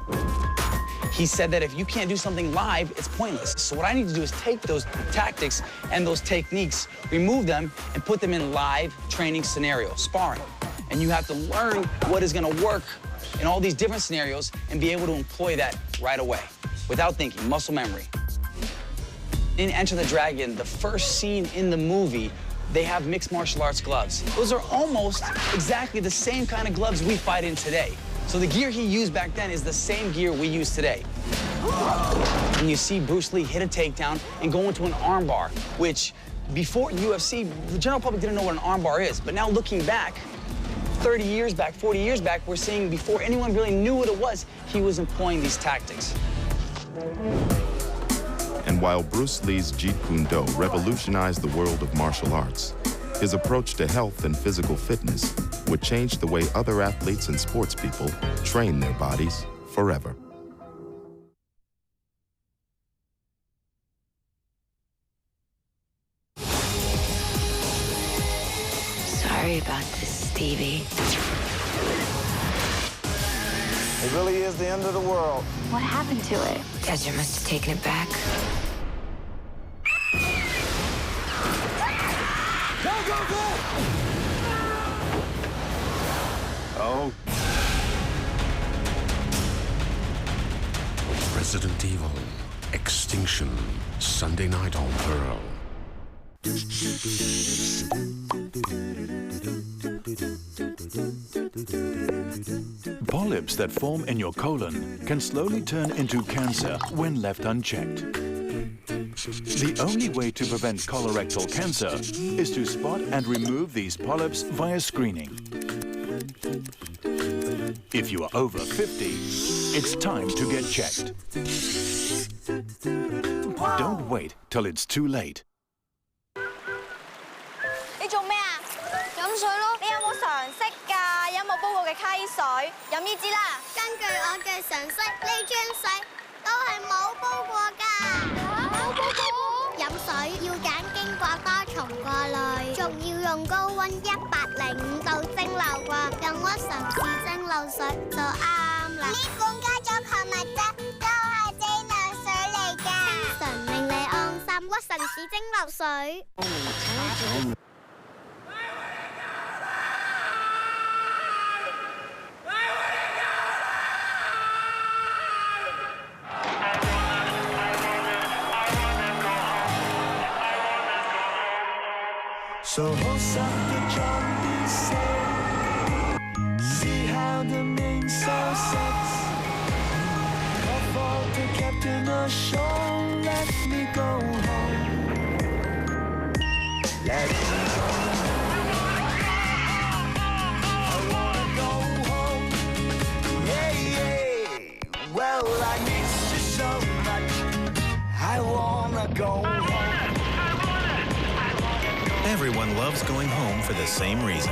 He said that if you can't do something live, it's pointless. So what I need to do is take those tactics and those techniques, remove them, and put them in live training scenarios, sparring. And you have to learn what is gonna work in all these different scenarios and be able to employ that right away, without thinking, muscle memory. In Enter the Dragon, the first scene in the movie, they have mixed martial arts gloves. Those are almost exactly the same kind of gloves we fight in today. So the gear he used back then is the same gear we use today. And you see Bruce Lee hit a takedown and go into an armbar, which before UFC, the general public didn't know what an armbar is. But now looking back, 30 years back, 40 years back, we're seeing before anyone really knew what it was, he was employing these tactics. And while Bruce Lee's Jeet Kune Do revolutionized the world of martial arts, his approach to health and physical fitness would change the way other athletes and sports people train their bodies forever. Sorry about this, Stevie. It really is the end of the world. What happened to it? Desert must have taken it back. Go, go, go! Oh. Resident Evil Extinction, Sunday night on Pearl. Polyps that form in your colon can slowly turn into cancer when left unchecked. The only way to prevent colorectal cancer is to spot and remove these polyps via screening. If you are over 50, it's time to get checked. Don't wait till it's too late. 你做咩啊？飲水咯。你有冇常識㗎？有冇煲過嘅溪水？飲呢支啦。根據我嘅常識，呢樽水都係冇煲過㗎。冇煲過？飲水要揀經過多重過濾，仲要用高溫105度蒸餾過，用屈臣氏蒸餾水就啱啦。呢款加咗礦物質，都係蒸餾水嚟㗎。清純令你安心，屈臣氏蒸餾水。So host up the drum beat set. See how the main soul sets. Off all the captain of show. Let me go home. Let me go home. I wanna go home. Yeah, yeah. Well, I miss you so much. I wanna go home. Everyone loves going home for the same reason.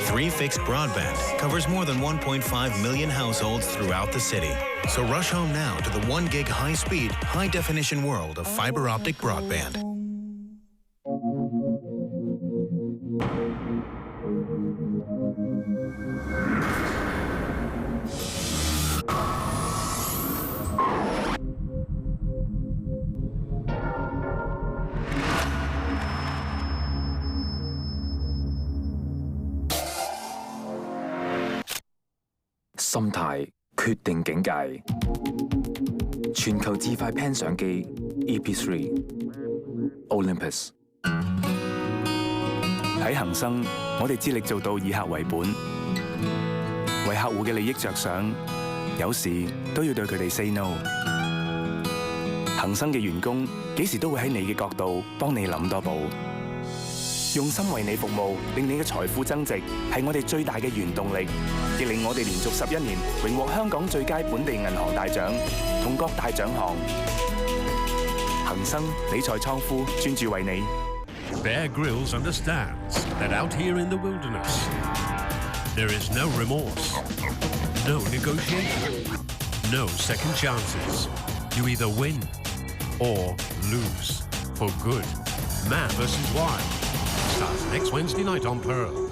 3 Fixed Broadband covers more than 1.5 million households throughout the city. So rush home now to the 1 gig high-speed, high-definition world of fiber optic broadband. "心態決定境界。全球至快 Pen 相機 EP3 Olympus。喺恒生，我哋致力做到以客為本，為客戶嘅利益着想，有時都要對佢哋 say no。恒生嘅員工幾時都會喺你嘅角度幫你諗多步。用心為你服務，令你嘅財富增值，係我哋最大嘅原動力，亦令我哋連續11年榮獲香港最佳本地銀行大獎同各大獎項。恒生理財倉庫專注為你。Bear Grylls understands that out here in the wilderness, there is no remorse, no negotiation, no second chances. You either win or lose for good. Man vs. Wild starts next Wednesday night on Pearl.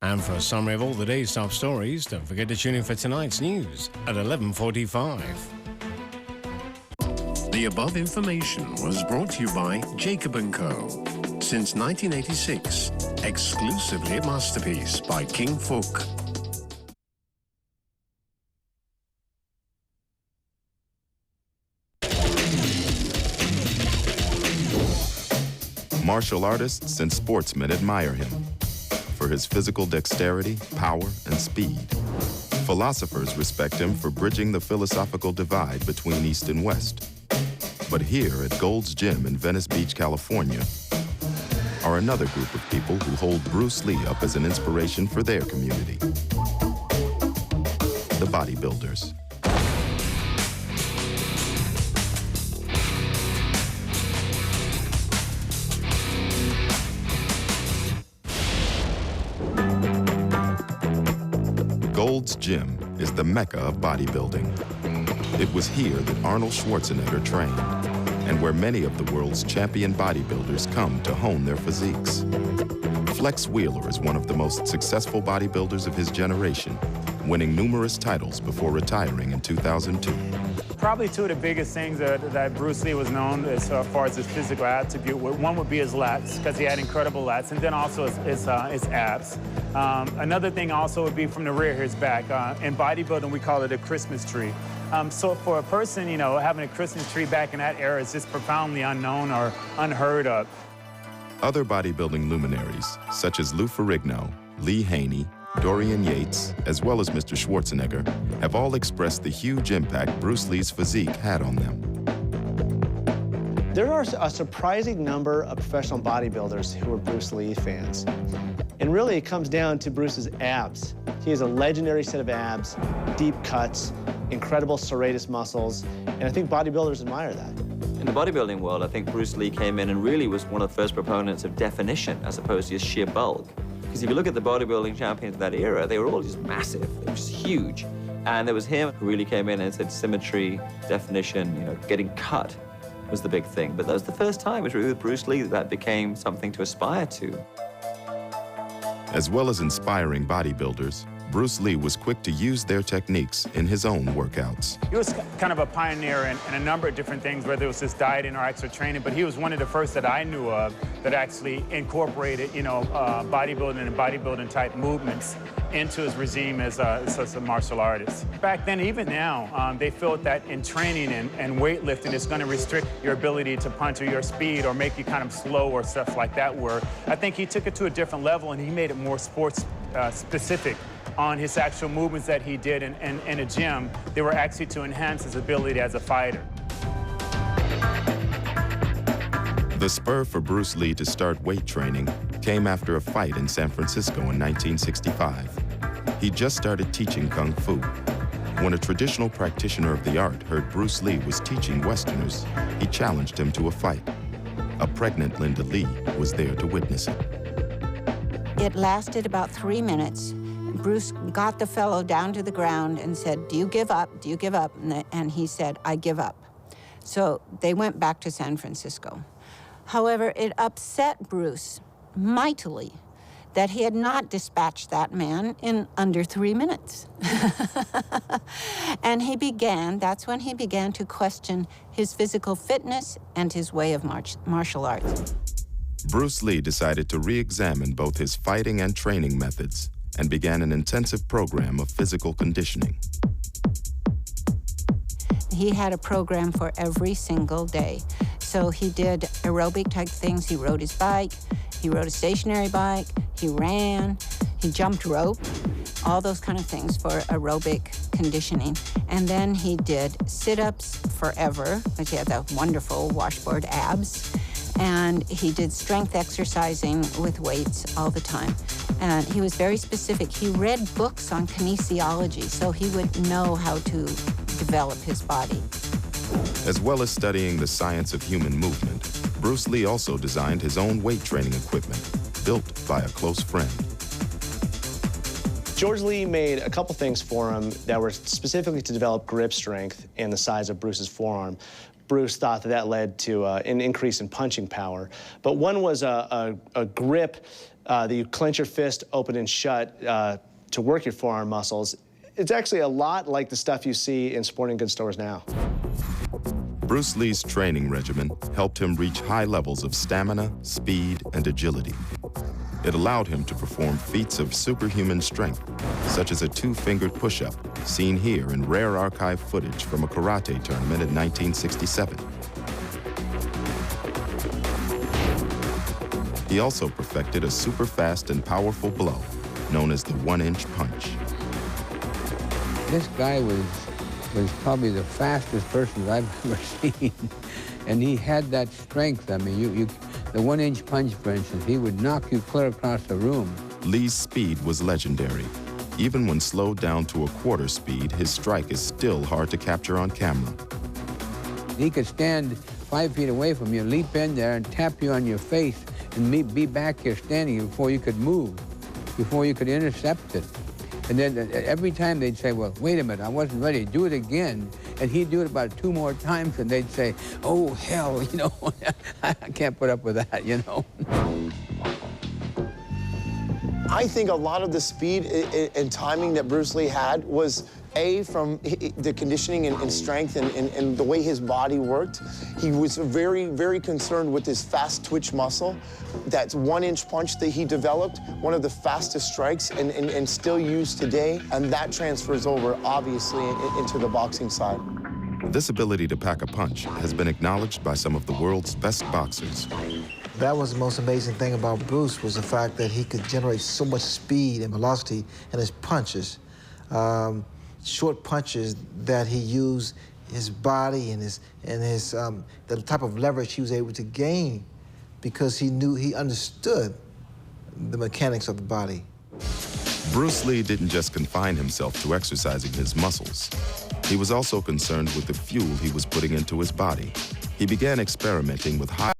And for a summary of all the day's top stories, don't forget to tune in for tonight's news at 11:45. The above information was brought to you by Jacob & Co. Since 1986, exclusively a masterpiece by King Folk. Martial artists and sportsmen admire him for his physical dexterity, power, and speed. Philosophers respect him for bridging the philosophical divide between East and West. But here at Gold's Gym in Venice Beach, California, are another group of people who hold Bruce Lee up as an inspiration for their community. The bodybuilders. Gold's Gym is the mecca of bodybuilding. It was here that Arnold Schwarzenegger trained, and where many of the world's champion bodybuilders come to hone their physiques. Flex Wheeler is one of the most successful bodybuilders of his generation, winning numerous titles before retiring in 2002. Probably two of the biggest things that Bruce Lee was known as far as his physical attribute. One would be his lats, because he had incredible lats, and then also his abs. Another thing also would be from the rear, his back. In bodybuilding, we call it a Christmas tree. So for a person, you know, having a Christmas tree back in that era is just profoundly unknown or unheard of. Other bodybuilding luminaries, such as Lou Ferrigno, Lee Haney, Dorian Yates, as well as Mr. Schwarzenegger, have all expressed the huge impact Bruce Lee's physique had on them. There are a surprising number of professional bodybuilders who are Bruce Lee fans. And really, it comes down to Bruce's abs. He has a legendary set of abs, deep cuts, incredible serratus muscles, and I think bodybuilders admire that. In the bodybuilding world, I think Bruce Lee came in and really was one of the first proponents of definition as opposed to just sheer bulk. Because if you look at the bodybuilding champions of that era, they were all just massive, they were just huge. And there was him who really came in and said symmetry, definition, you know, getting cut was the big thing. But that was the first time, it was really with Bruce Lee, that became something to aspire to. As well as inspiring bodybuilders, Bruce Lee was quick to use their techniques in his own workouts. He was kind of a pioneer in a number of different things, whether it was his dieting or extra training, but he was one of the first that I knew of that actually incorporated, you know, bodybuilding and bodybuilding type movements into his regime as a martial artist. Back then, even now, they felt that in training and weightlifting, it's going to restrict your ability to punch or your speed or make you kind of slow or stuff like that, where I think he took it to a different level and he made it more sports specific on his actual movements that he did in a gym. They were actually to enhance his ability as a fighter. The spur for Bruce Lee to start weight training came after a fight in San Francisco in 1965. He just started teaching Kung Fu. When a traditional practitioner of the art heard Bruce Lee was teaching Westerners, he challenged him to a fight. A pregnant Linda Lee was there to witness it. It lasted about 3 minutes. Bruce got the fellow down to the ground and said, "Do you give up? Do you give up?" And he said, "I give up." So they went back to San Francisco. However, it upset Bruce mightily that he had not dispatched that man in under 3 minutes. And that's when he began to question his physical fitness and his way of martial arts. Bruce Lee decided to re-examine both his fighting and training methods and began an intensive program of physical conditioning. He had a program for every single day. So he did aerobic type things. He rode his bike, he rode a stationary bike, he ran, he jumped rope, all those kind of things for aerobic conditioning. And then he did sit-ups forever, because he had the wonderful washboard abs. And he did strength exercising with weights all the time. And he was very specific. He read books on kinesiology, so he would know how to develop his body. As well as studying the science of human movement, Bruce Lee also designed his own weight training equipment, built by a close friend. George Lee made a couple things for him that were specifically to develop grip strength and the size of Bruce's forearm. Bruce thought that led to an increase in punching power. But one was a grip that you clench your fist open and shut to work your forearm muscles. It's actually a lot like the stuff you see in sporting goods stores now. Bruce Lee's training regimen helped him reach high levels of stamina, speed, and agility. It allowed him to perform feats of superhuman strength, such as a 2-fingered push-up, seen here in rare archive footage from a karate tournament in 1967. He also perfected a super-fast and powerful blow, known as the 1-inch punch. This guy was probably the fastest person I've ever seen. And he had that strength. I mean, the 1-inch punch, for instance, he would knock you clear across the room. Lee's speed was legendary. Even when slowed down to a quarter speed, his strike is still hard to capture on camera. He could stand 5 feet away from you, leap in there and tap you on your face and be back here standing before you could move, before you could intercept it. And then every time they'd say, well, wait a minute, I wasn't ready, do it again. And he'd do it about 2 more times, and they'd say, oh, hell, you know, I can't put up with that, you know. I think a lot of the speed and timing that Bruce Lee had was From the conditioning and strength and the way his body worked, he was very, very concerned with his fast twitch muscle. That 1-inch punch that he developed, one of the fastest strikes and still used today, and that transfers over, obviously, into the boxing side. This ability to pack a punch has been acknowledged by some of the world's best boxers. That was the most amazing thing about Bruce, was the fact that he could generate so much speed and velocity in his punches. Short punches that he used his body and the type of leverage he was able to gain because he understood the mechanics of the body. Bruce Lee didn't just confine himself to exercising his muscles. He was also concerned with the fuel he was putting into his body. He began experimenting with high